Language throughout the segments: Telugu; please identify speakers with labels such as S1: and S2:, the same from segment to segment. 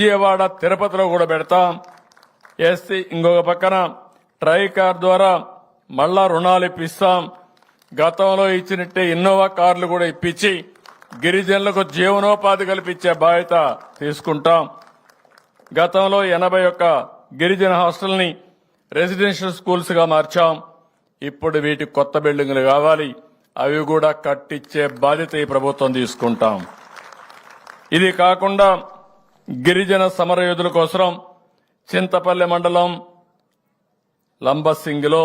S1: విజయవాడ తిరుపతిలో కూడా పెడతాం. ఎస్సీ ఇంకొక పక్కన ట్రైకార్ ద్వారా మళ్ళా రుణాలు ఇప్పిస్తాం. గతంలో ఇచ్చినట్టే ఇన్నోవా కార్లు కూడా ఇప్పించి గిరిజనులకు జీవనోపాధి కల్పించే బాధ్యత తీసుకుంటాం. గతంలో 81 గిరిజన హాస్టల్ని రెసిడెన్షియల్ స్కూల్స్ గా మార్చాం. ఇప్పుడు వీటికి కొత్త బిల్డింగులు కావాలి, అవి కూడా కట్టించే బాధ్యత ఈ ప్రభుత్వం తీసుకుంటాం. ఇది కాకుండా గిరిజన సమరయోధుల కోసం చింతపల్లి మండలం లంబసింగిలో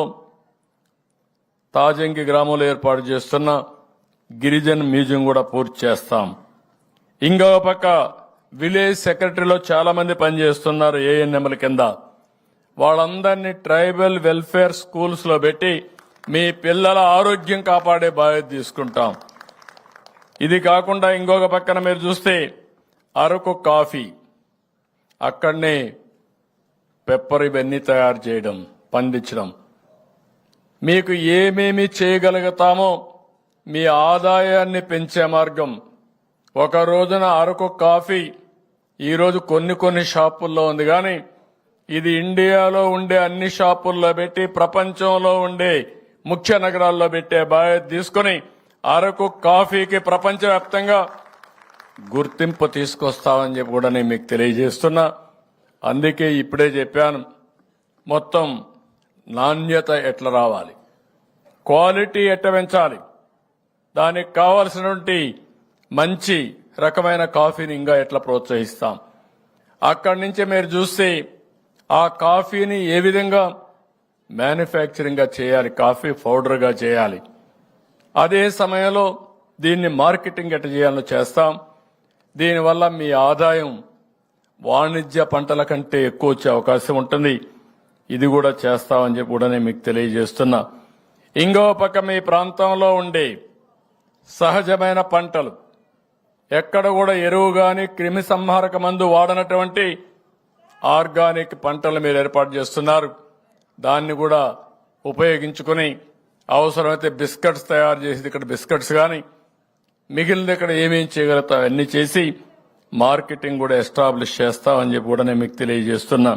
S1: తాజంగి గ్రామంలో ఏర్పాటు చేస్తున్న గిరిజన్ మ్యూజియం కూడా పూర్తి చేస్తాం. ఇంకో పక్క విలేజ్ సెక్రటరీలో చాలా మంది పనిచేస్తున్నారు ఏఎన్ఎంల కింద. వాళ్ళందరినీ ట్రైబల్ వెల్ఫేర్ స్కూల్స్ లో పెట్టి మీ పిల్లల ఆరోగ్యం కాపాడే బాధ్యత తీసుకుంటాం. ఇది కాకుండా ఇంకొక పక్కన మీరు చూస్తే అరకు కాఫీ, అక్కడనే పెప్పర్ ఇవన్నీ తయారు చేయడం, పండించడం. మీకు ఏమేమి చేయగలుగుతామో మీ ఆదాయాన్ని పెంచే మార్గం. ఒక రోజున అరకు కాఫీ ఈరోజు కొన్ని షాపుల్లో ఉంది, కానీ ఇది ఇండియాలో ఉండే అన్ని షాపుల్లో పెట్టి ప్రపంచంలో ఉండే ముఖ్య నగరాల్లో పెట్టే బాధ్యత తీసుకుని అరకు కాఫీకి ప్రపంచవ్యాప్తంగా గుర్తింపు తీసుకొస్తామని చెప్పి కూడా నేను మీకు తెలియజేస్తున్నా. అందుకే ఇప్పుడే చెప్పాను, మొత్తం నాణ్యత ఎట్లా రావాలి, క్వాలిటీ ఎట్లా పెంచాలి, దానికి కావలసినటువంటి మంచి రకమైన కాఫీని ఇంకా ఎట్లా ప్రోత్సహిస్తాం. అక్కడి నుంచి మీరు చూస్తే ఆ కాఫీని ఏ విధంగా మ్యానుఫ్యాక్చరింగ్ గా చేయాలి, కాఫీ పౌడర్ గా చేయాలి. అదే సమయంలో దీన్ని మార్కెటింగ్ ఎట్లా చేయాలో చేస్తాం. దీనివల్ల మీ ఆదాయం వాణిజ్య పంటల కంటే ఎక్కువ వచ్చే అవకాశం ఉంటుంది. ఇది కూడా చేస్తామని చెప్పి కూడా నేను మీకు తెలియజేస్తున్నా. ఇంకో పక్క మీ ప్రాంతంలో ఉండే సహజమైన పంటలు, ఎక్కడ కూడా ఎరువు గాని క్రిమి సంహారక మందు వాడనటువంటి ఆర్గానిక్ పంటలు మీరు ఏర్పాటు చేస్తున్నారు. దాన్ని కూడా ఉపయోగించుకుని అవసరమైతే బిస్కెట్స్ తయారు చేసి ఇక్కడ బిస్కెట్స్ గాని మిగిలిన ఇక్కడ ఏమేం చేయగలుగుతాం అన్ని చేసి మార్కెటింగ్ కూడా ఎస్టాబ్లిష్ చేస్తామని చెప్పి కూడా నేను మీకు తెలియజేస్తున్నా.